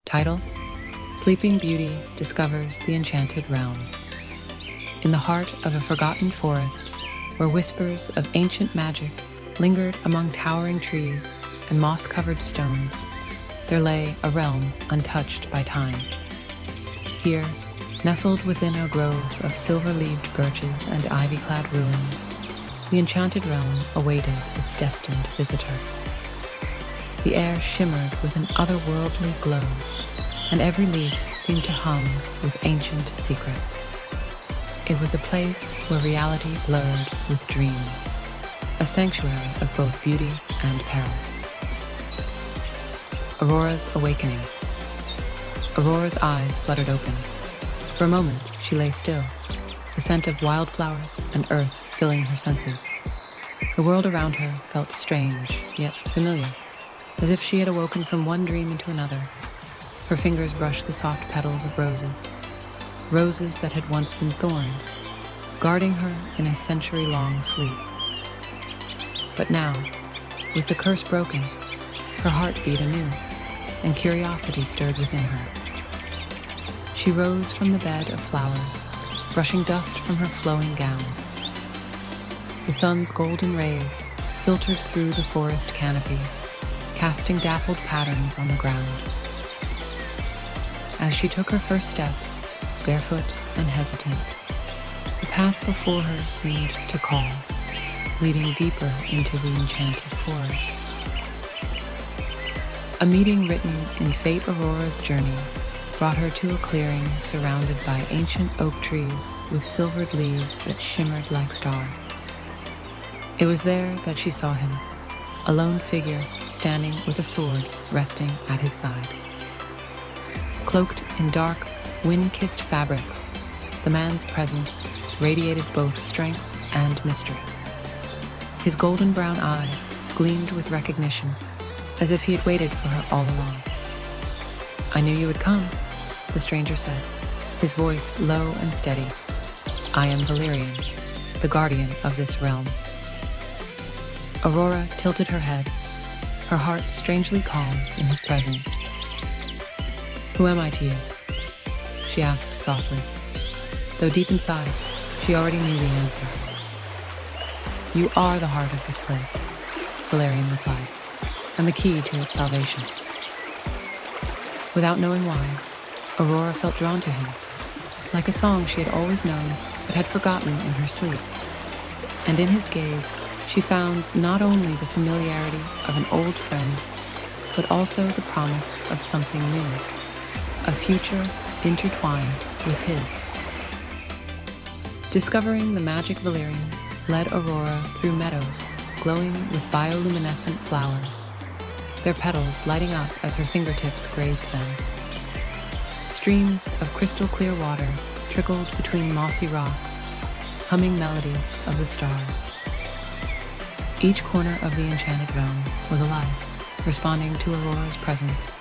Title: Sleeping Beauty Discovers the Enchanted Realm. In the heart of a forgotten forest, where whispers of ancient magic lingered among towering trees and moss-covered stones, there lay a realm untouched by time. Here, nestled within a grove of silver-leaved birches and ivy-clad ruins, the Enchanted Realm awaited its destined visitor. The air shimmered with an otherworldly glow, and every leaf seemed to hum with ancient secrets. It was a place where reality blurred with dreams, a sanctuary of both beauty and peril. Aurora's awakening. Aurora's eyes fluttered open. For a moment, she lay still, the scent of wildflowers and earth filling her senses. The world around her felt strange, yet familiar, as if she had awoken from one dream into another. Her fingers brushed the soft petals of roses that had once been thorns, guarding her in a century-long sleep. But now, with the curse broken, her heart beat anew, and curiosity stirred within her. She rose from the bed of flowers, brushing dust from her flowing gown. The sun's golden rays filtered through the forest canopy, casting dappled patterns on the ground. As she took her first steps, barefoot and hesitant, the path before her seemed to call, leading deeper into the enchanted forest. A meeting written in Fate Aurora's journey brought her to a clearing surrounded by ancient oak trees with silvered leaves that shimmered like stars. It was there that she saw him, a lone figure standing with a sword resting at his side. Cloaked in dark, wind-kissed fabrics, the man's presence radiated both strength and mystery. His golden brown eyes gleamed with recognition, as if he had waited for her all along. "I knew you would come," the stranger said, his voice low and steady. "I am Valerian, the guardian of this realm." Aurora tilted her head, her heart strangely calm in his presence. "Who am I to you?" she asked softly, though deep inside, she already knew the answer. "You are the heart of this place," Valerian replied, "and the key to its salvation." Without knowing why, Aurora felt drawn to him, like a song she had always known but had forgotten in her sleep. And in his gaze, she found not only the familiarity of an old friend, but also the promise of something new, a future intertwined with his. Discovering the magic Valerian led Aurora through meadows glowing with bioluminescent flowers, their petals lighting up as her fingertips grazed them. Streams of crystal-clear water trickled between mossy rocks, humming melodies of the stars. Each corner of the Enchanted Realm was alive, responding to Aurora's presence,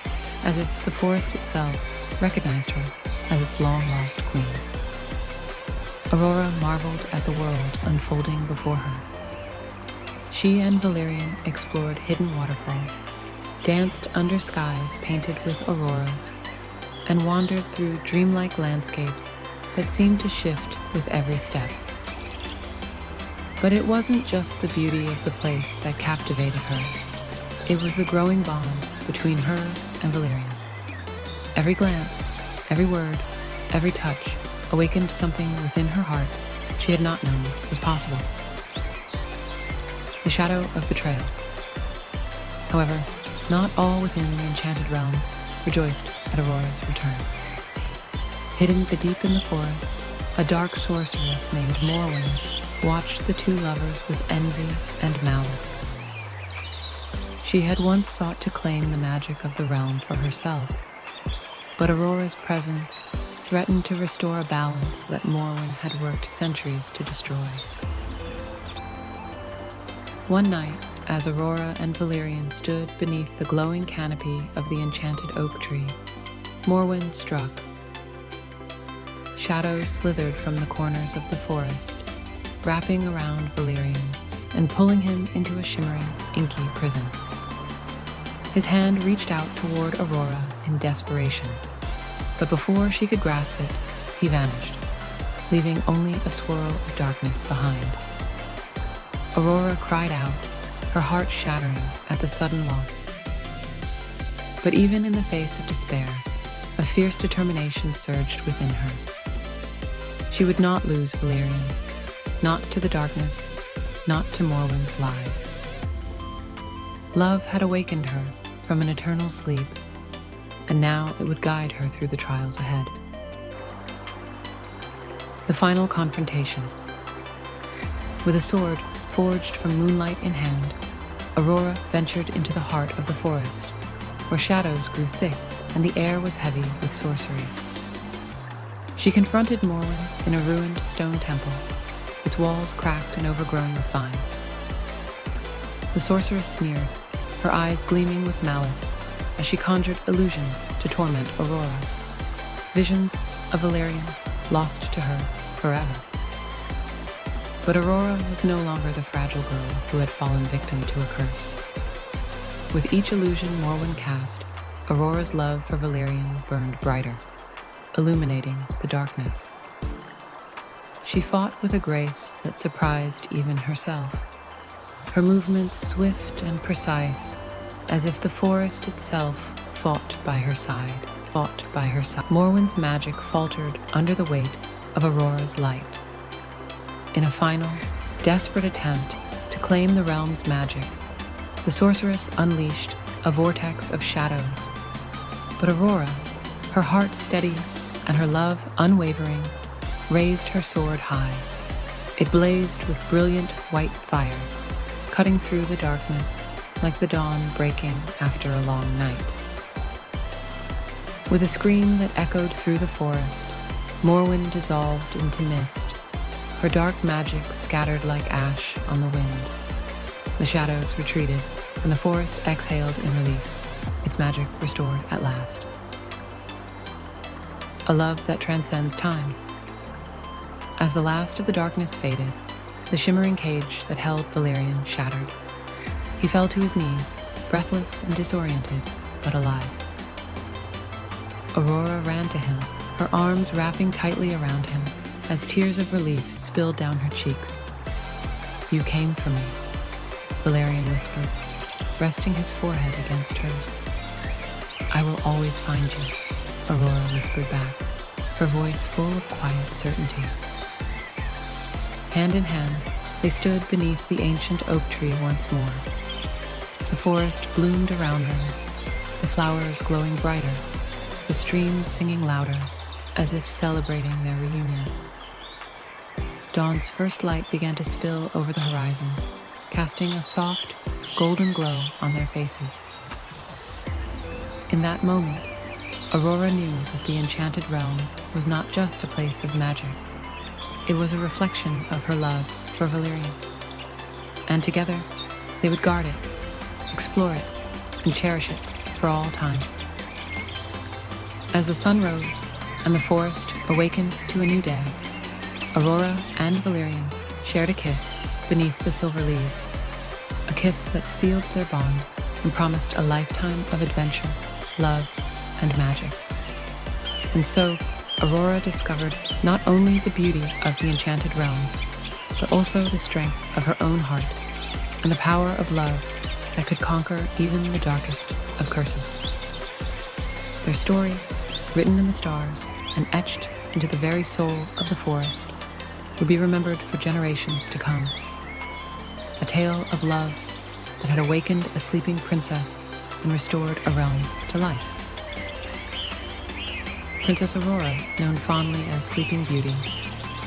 as if the forest itself recognized her as its long-lost queen. Aurora marveled at the world unfolding before her. She and Valerian explored hidden waterfalls, danced under skies painted with auroras, and wandered through dreamlike landscapes that seemed to shift with every step. But it wasn't just the beauty of the place that captivated her. It was the growing bond between her and Valerian. Every glance, every word, every touch awakened something within her heart she had not known was possible. The shadow of betrayal. However, not all within the Enchanted Realm rejoiced at Aurora's return. Hidden deep in the forest, a dark sorceress named Morwen watched the two lovers with envy and malice. She had once sought to claim the magic of the realm for herself, but Aurora's presence threatened to restore a balance that Morwen had worked centuries to destroy. One night, as Aurora and Valerian stood beneath the glowing canopy of the enchanted oak tree, Morwen struck. Shadows slithered from the corners of the forest, wrapping around Valerian and pulling him into a shimmering, inky prison. His hand reached out toward Aurora in desperation, but before she could grasp it, he vanished, leaving only a swirl of darkness behind. Aurora cried out, her heart shattering at the sudden loss. But even in the face of despair, a fierce determination surged within her. She would not lose Valerian, not to the darkness, not to Morwen's lies. Love had awakened her from an eternal sleep, and now it would guide her through the trials ahead. The final confrontation. With a sword forged from moonlight in hand, Aurora ventured into the heart of the forest, where shadows grew thick and the air was heavy with sorcery. She confronted Morwen in a ruined stone temple, its walls cracked and overgrown with vines. The sorceress sneered, her eyes gleaming with malice as she conjured illusions to torment Aurora, visions of Valerian lost to her forever. But Aurora was no longer the fragile girl who had fallen victim to a curse. With each illusion Morwen cast, Aurora's love for Valerian burned brighter, illuminating the darkness. She fought with a grace that surprised even herself, her movements swift and precise, as if the forest itself fought by her side. Morwen's magic faltered under the weight of Aurora's light. In a final, desperate attempt to claim the realm's magic, the sorceress unleashed a vortex of shadows. But Aurora, her heart steady and her love unwavering, raised her sword high. It blazed with brilliant white fire, cutting through the darkness like the dawn breaking after a long night. With a scream that echoed through the forest, Morwen dissolved into mist, her dark magic scattered like ash on the wind. The shadows retreated, and the forest exhaled in relief, its magic restored at last. A love that transcends time. As the last of the darkness faded, the shimmering cage that held Valerian shattered. He fell to his knees, breathless and disoriented, but alive. Aurora ran to him, her arms wrapping tightly around him as tears of relief spilled down her cheeks. "You came for me," Valerian whispered, resting his forehead against hers. "I will always find you," Aurora whispered back, her voice full of quiet certainty. Hand in hand, they stood beneath the ancient oak tree once more. The forest bloomed around them, the flowers glowing brighter, the streams singing louder, as if celebrating their reunion. Dawn's first light began to spill over the horizon, casting a soft, golden glow on their faces. In that moment, Aurora knew that the Enchanted Realm was not just a place of magic. It was a reflection of her love for Valerian. And together, they would guard it, explore it, and cherish it for all time. As the sun rose and the forest awakened to a new day, Aurora and Valerian shared a kiss beneath the silver leaves, a kiss that sealed their bond and promised a lifetime of adventure, love, and magic. And so, Aurora discovered not only the beauty of the Enchanted Realm, but also the strength of her own heart and the power of love that could conquer even the darkest of curses. Their story, written in the stars and etched into the very soul of the forest, would be remembered for generations to come. A tale of love that had awakened a sleeping princess and restored a realm to life. Princess Aurora, known fondly as Sleeping Beauty,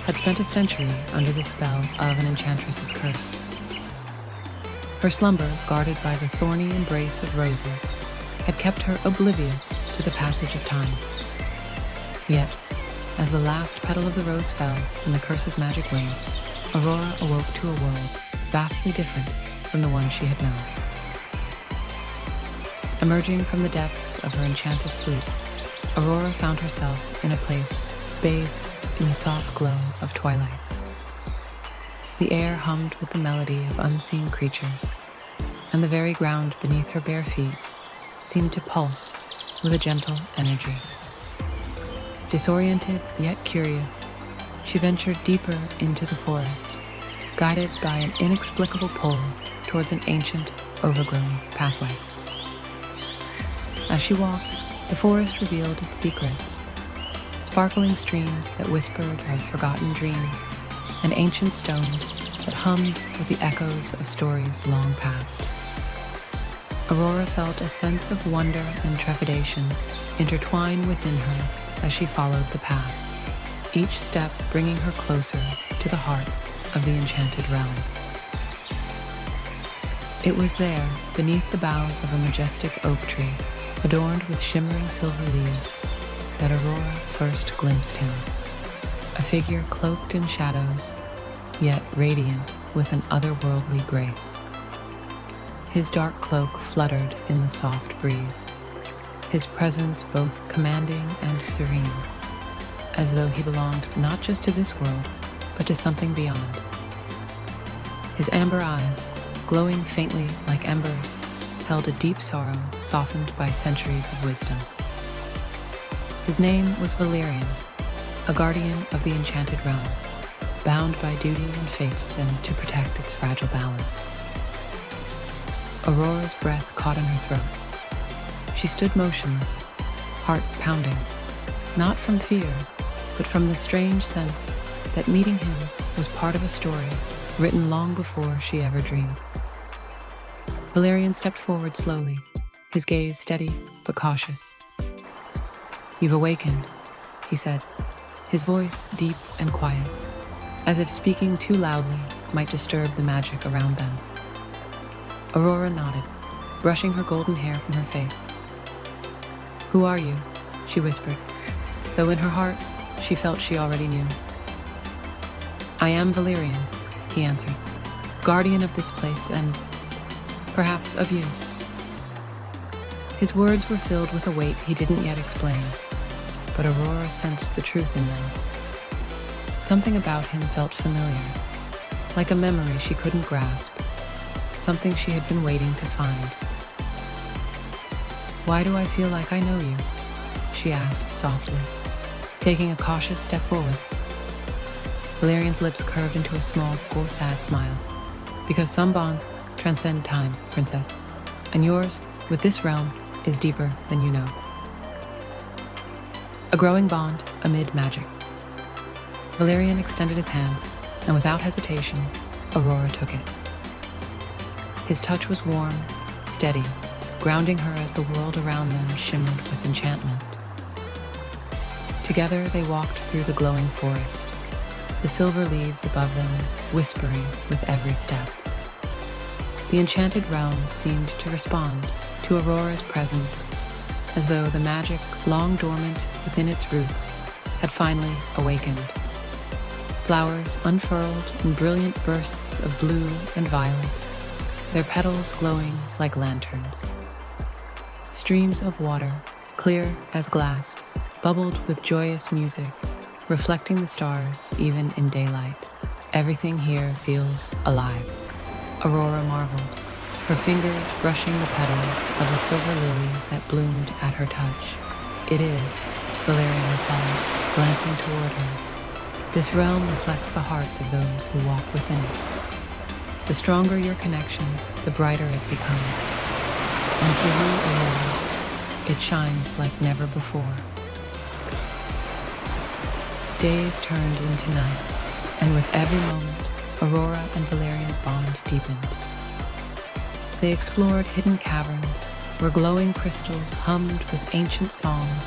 had spent a century under the spell of an enchantress's curse. Her slumber, guarded by the thorny embrace of roses, had kept her oblivious to the passage of time. Yet, as the last petal of the rose fell in the curse's magic wing, Aurora awoke to a world vastly different from the one she had known. Emerging from the depths of her enchanted sleep, Aurora found herself in a place bathed in the soft glow of twilight. The air hummed with the melody of unseen creatures, and the very ground beneath her bare feet seemed to pulse with a gentle energy. Disoriented yet curious, she ventured deeper into the forest, guided by an inexplicable pull towards an ancient, overgrown pathway. As she walked, the forest revealed its secrets, sparkling streams that whispered of forgotten dreams, and ancient stones that hummed with the echoes of stories long past. Aurora felt a sense of wonder and trepidation intertwine within her as she followed the path, each step bringing her closer to the heart of the enchanted realm. It was there, beneath the boughs of a majestic oak tree, adorned with shimmering silver leaves, that Aurora first glimpsed him, a figure cloaked in shadows, yet radiant with an otherworldly grace. His dark cloak fluttered in the soft breeze, his presence both commanding and serene, as though he belonged not just to this world, but to something beyond. His amber eyes, glowing faintly like embers, held a deep sorrow softened by centuries of wisdom. His name was Valerian, a guardian of the enchanted realm, bound by duty and fate and to protect its fragile balance. Aurora's breath caught in her throat. She stood motionless, heart pounding, not from fear, but from the strange sense that meeting him was part of a story written long before she ever dreamed. Valerian stepped forward slowly, his gaze steady but cautious. "You've awakened," he said, his voice deep and quiet, as if speaking too loudly might disturb the magic around them. Aurora nodded, brushing her golden hair from her face. "Who are you?" she whispered, though in her heart she felt she already knew. "I am Valerian," he answered, "guardian of this place and perhaps of you." His words were filled with a weight he didn't yet explain, but Aurora sensed the truth in them. Something about him felt familiar, like a memory she couldn't grasp, something she had been waiting to find. "Why do I feel like I know you?" she asked softly, taking a cautious step forward. Valerian's lips curved into a small, sad smile. "Because some bonds transcend time, princess, and yours, with this realm, is deeper than you know." A growing bond amid magic. Valerian extended his hand, and without hesitation, Aurora took it. His touch was warm, steady, grounding her as the world around them shimmered with enchantment. Together they walked through the glowing forest, the silver leaves above them whispering with every step. The enchanted realm seemed to respond to Aurora's presence, as though the magic long dormant within its roots had finally awakened. Flowers unfurled in brilliant bursts of blue and violet, their petals glowing like lanterns. Streams of water, clear as glass, bubbled with joyous music, reflecting the stars even in daylight. Everything here feels alive. Aurora marveled, her fingers brushing the petals of a silver lily that bloomed at her touch. "It is," Valerian replied, glancing toward her. "This realm reflects the hearts of those who walk within it. The stronger your connection, the brighter it becomes. And for you, Aurora, it shines like never before." Days turned into nights, and with every moment, Aurora and Valerian's bond deepened. They explored hidden caverns where glowing crystals hummed with ancient songs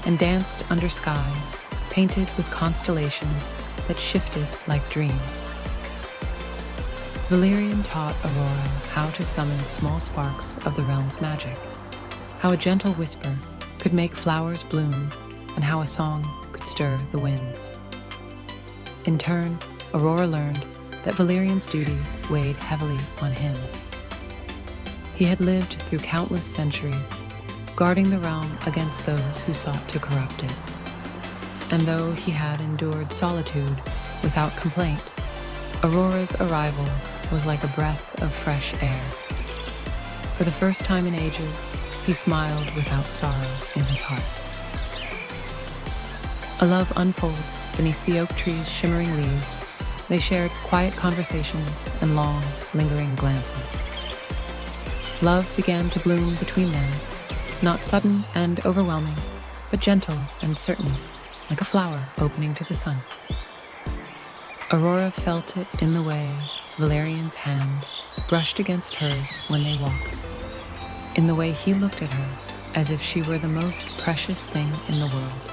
and danced under skies painted with constellations that shifted like dreams. Valerian taught Aurora how to summon small sparks of the realm's magic, how a gentle whisper could make flowers bloom, and how a song could stir the winds. In turn, Aurora learned that Valerian's duty weighed heavily on him. He had lived through countless centuries, guarding the realm against those who sought to corrupt it. And though he had endured solitude without complaint, Aurora's arrival was like a breath of fresh air. For the first time in ages, he smiled without sorrow in his heart. A love unfolds beneath the oak tree's shimmering leaves. They shared quiet conversations and long, lingering glances. Love began to bloom between them, not sudden and overwhelming, but gentle and certain, like a flower opening to the sun. Aurora felt it in the way Valerian's hand brushed against hers when they walked, in the way he looked at her as if she were the most precious thing in the world.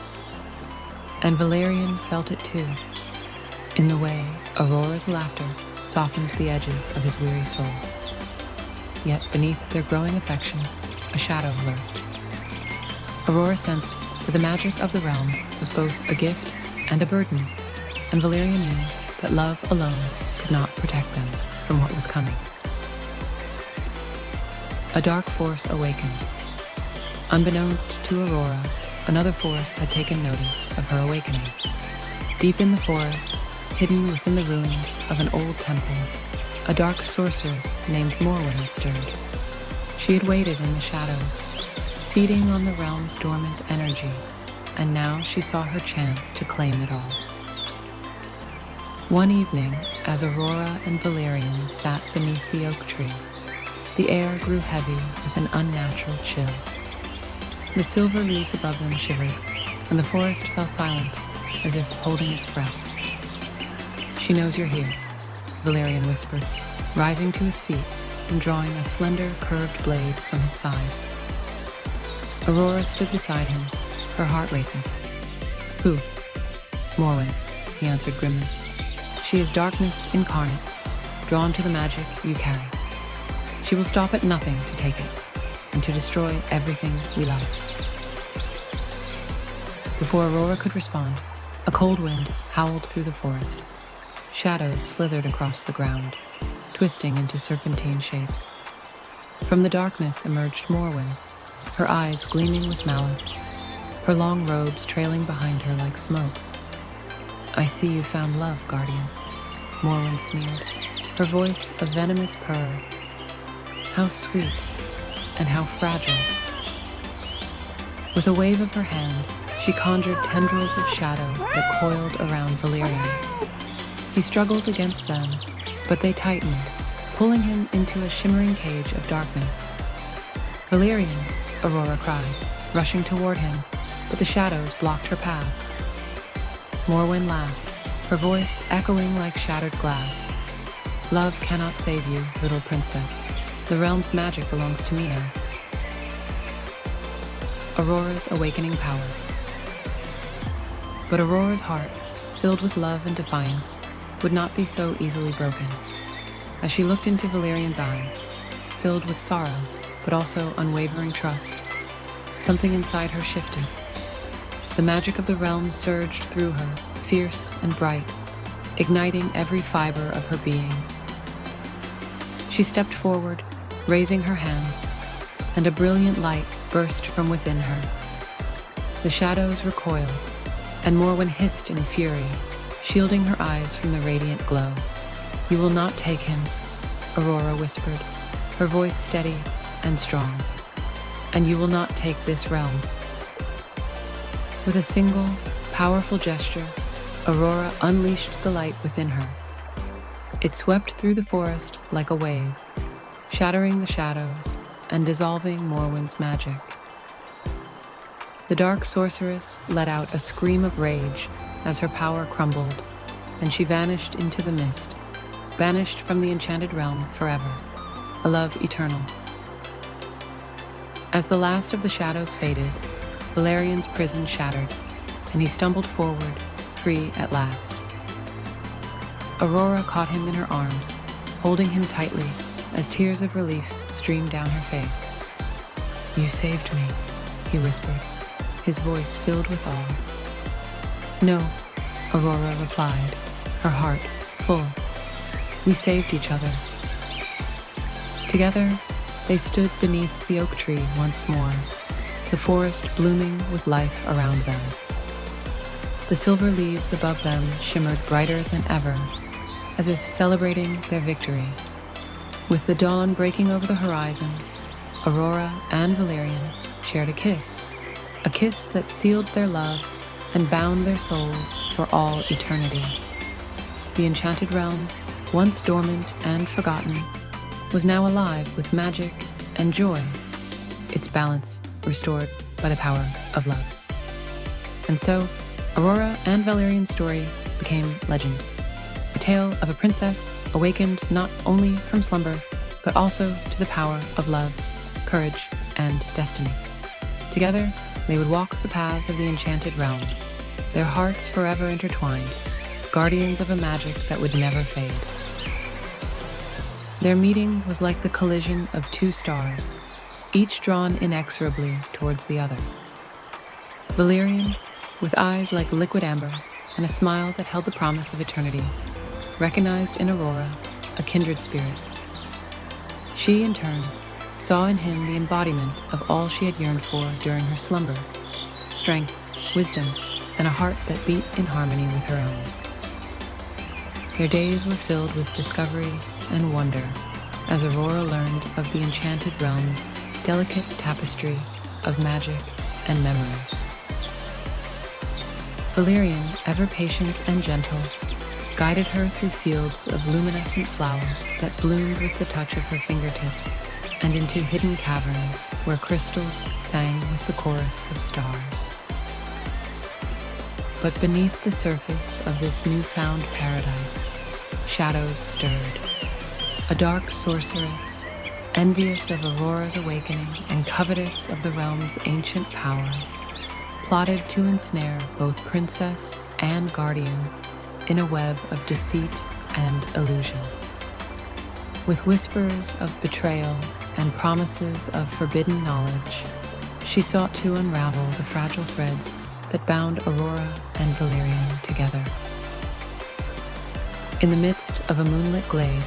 And Valerian felt it too, in the way Aurora's laughter softened the edges of his weary soul. Yet beneath their growing affection, a shadow lurked. Aurora sensed that the magic of the realm was both a gift and a burden, and Valerian knew that love alone could not protect them from what was coming. A dark force awakened. Unbeknownst to Aurora, another force had taken notice of her awakening. Deep in the forest, hidden within the ruins of an old temple, a dark sorceress named Morwen stirred. She had waited in the shadows, feeding on the realm's dormant energy, and now she saw her chance to claim it all. One evening, as Aurora and Valerian sat beneath the oak tree, the air grew heavy with an unnatural chill. The silver leaves above them shivered, and the forest fell silent, as if holding its breath. "She knows you're here," Valerian whispered, rising to his feet and drawing a slender, curved blade from his side. Aurora stood beside him, her heart racing. "Who?" "Morwen," he answered grimly. "She is darkness incarnate, drawn to the magic you carry. She will stop at nothing to take it, and to destroy everything we love." Before Aurora could respond, a cold wind howled through the forest. Shadows slithered across the ground, twisting into serpentine shapes. From the darkness emerged Morwen, her eyes gleaming with malice, her long robes trailing behind her like smoke. "I see you found love, Guardian," Morwen sneered, her voice a venomous purr. "How sweet and how fragile." With a wave of her hand, she conjured tendrils of shadow that coiled around Valerian. He struggled against them, but they tightened, pulling him into a shimmering cage of darkness. "Valerian," Aurora cried, rushing toward him, but the shadows blocked her path. Morwen laughed, her voice echoing like shattered glass. "Love cannot save you, little princess. The realm's magic belongs to me now." Aurora's awakening power. But Aurora's heart, filled with love and defiance, would not be so easily broken. As she looked into Valerian's eyes, filled with sorrow, but also unwavering trust, something inside her shifted. The magic of the realm surged through her, fierce and bright, igniting every fiber of her being. She stepped forward, raising her hands, and a brilliant light burst from within her. The shadows recoiled, and Morwen hissed in fury, shielding her eyes from the radiant glow. "You will not take him," Aurora whispered, her voice steady and strong. "And you will not take this realm." With a single, powerful gesture, Aurora unleashed the light within her. It swept through the forest like a wave, shattering the shadows and dissolving Morwen's magic. The dark sorceress let out a scream of rage as her power crumbled, and she vanished into the mist, banished from the enchanted realm forever, a love eternal. As the last of the shadows faded, Valerian's prison shattered, and he stumbled forward, free at last. Aurora caught him in her arms, holding him tightly as tears of relief streamed down her face. "You saved me," he whispered, his voice filled with awe. "No," Aurora replied, her heart full. "We saved each other." Together, they stood beneath the oak tree once more, the forest blooming with life around them. The silver leaves above them shimmered brighter than ever, as if celebrating their victory. With the dawn breaking over the horizon, Aurora and Valerian shared a kiss that sealed their love and bound their souls for all eternity. The enchanted realm, once dormant and forgotten, was now alive with magic and joy, its balance restored by the power of love. And so, Aurora and Valerian's story became legend, a tale of a princess awakened not only from slumber, but also to the power of love, courage, and destiny. Together, they would walk the paths of the enchanted realm, their hearts forever intertwined, guardians of a magic that would never fade. Their meeting was like the collision of two stars, each drawn inexorably towards the other. Valerian, with eyes like liquid amber and a smile that held the promise of eternity, recognized in Aurora a kindred spirit. She, in turn, saw in him the embodiment of all she had yearned for during her slumber: strength, wisdom, and a heart that beat in harmony with her own. Their days were filled with discovery and wonder as Aurora learned of the enchanted realm's delicate tapestry of magic and memory. Valerian, ever patient and gentle, guided her through fields of luminescent flowers that bloomed with the touch of her fingertips, and into hidden caverns where crystals sang with the chorus of stars. But beneath the surface of this newfound paradise, shadows stirred. A dark sorceress, envious of Aurora's awakening and covetous of the realm's ancient power, plotted to ensnare both princess and guardian in a web of deceit and illusion. With whispers of betrayal and promises of forbidden knowledge, she sought to unravel the fragile threads that bound Aurora and Valerian together. In the midst of a moonlit glade,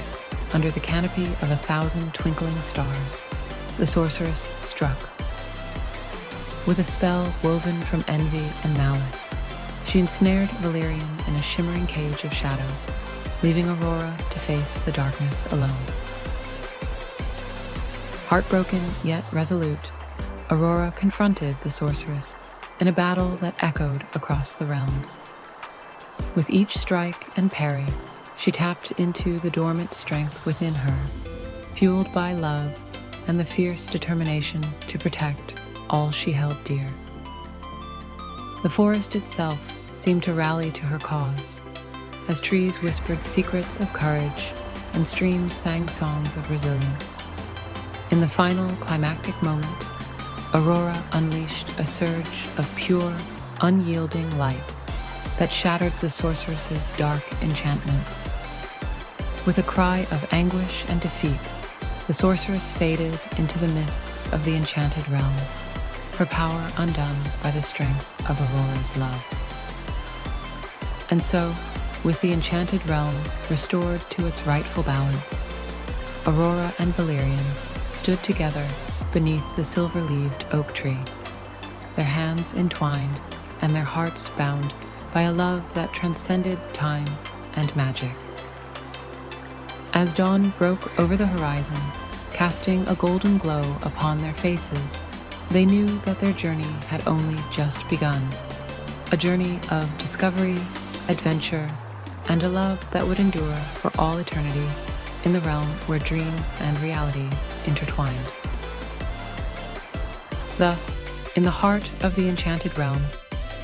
under the canopy of 1,000 twinkling stars, the sorceress struck. With a spell woven from envy and malice, she ensnared Valerian in a shimmering cage of shadows, leaving Aurora to face the darkness alone. Heartbroken yet resolute, Aurora confronted the sorceress in a battle that echoed across the realms. With each strike and parry, she tapped into the dormant strength within her, fueled by love and the fierce determination to protect all she held dear. The forest itself seemed to rally to her cause, as trees whispered secrets of courage and streams sang songs of resilience. In the final climactic moment, Aurora unleashed a surge of pure, unyielding light that shattered the sorceress's dark enchantments. With a cry of anguish and defeat, the sorceress faded into the mists of the enchanted realm, her power undone by the strength of Aurora's love. And so, with the enchanted realm restored to its rightful balance, Aurora and Valerian stood together beneath the silver-leaved oak tree, their hands entwined and their hearts bound by a love that transcended time and magic. As dawn broke over the horizon, casting a golden glow upon their faces, they knew that their journey had only just begun. A journey of discovery, adventure, and a love that would endure for all eternity in the realm where dreams and reality intertwined. Thus, in the heart of the enchanted realm,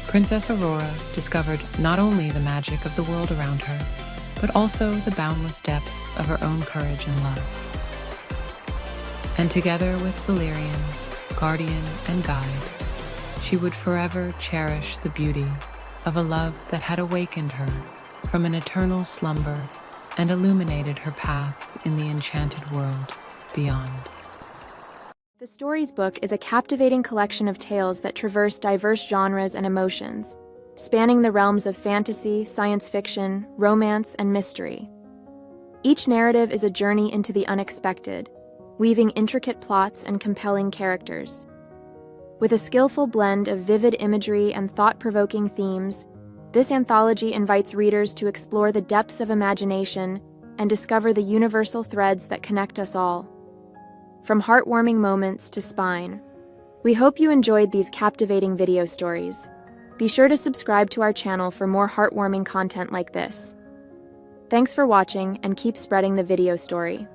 Princess Aurora discovered not only the magic of the world around her, but also the boundless depths of her own courage and love. And together with Valerian, guardian and guide, she would forever cherish the beauty of a love that had awakened her from an eternal slumber and illuminated her path in the enchanted world beyond. The Stories book is a captivating collection of tales that traverse diverse genres and emotions, spanning the realms of fantasy, science fiction, romance, and mystery. Each narrative is a journey into the unexpected, weaving intricate plots and compelling characters. With a skillful blend of vivid imagery and thought-provoking themes, this anthology invites readers to explore the depths of imagination and discover the universal threads that connect us all. from heartwarming moments to spine. We hope you enjoyed these captivating video stories. Be sure to subscribe to our channel for more heartwarming content like this. Thanks for watching and keep spreading the video story.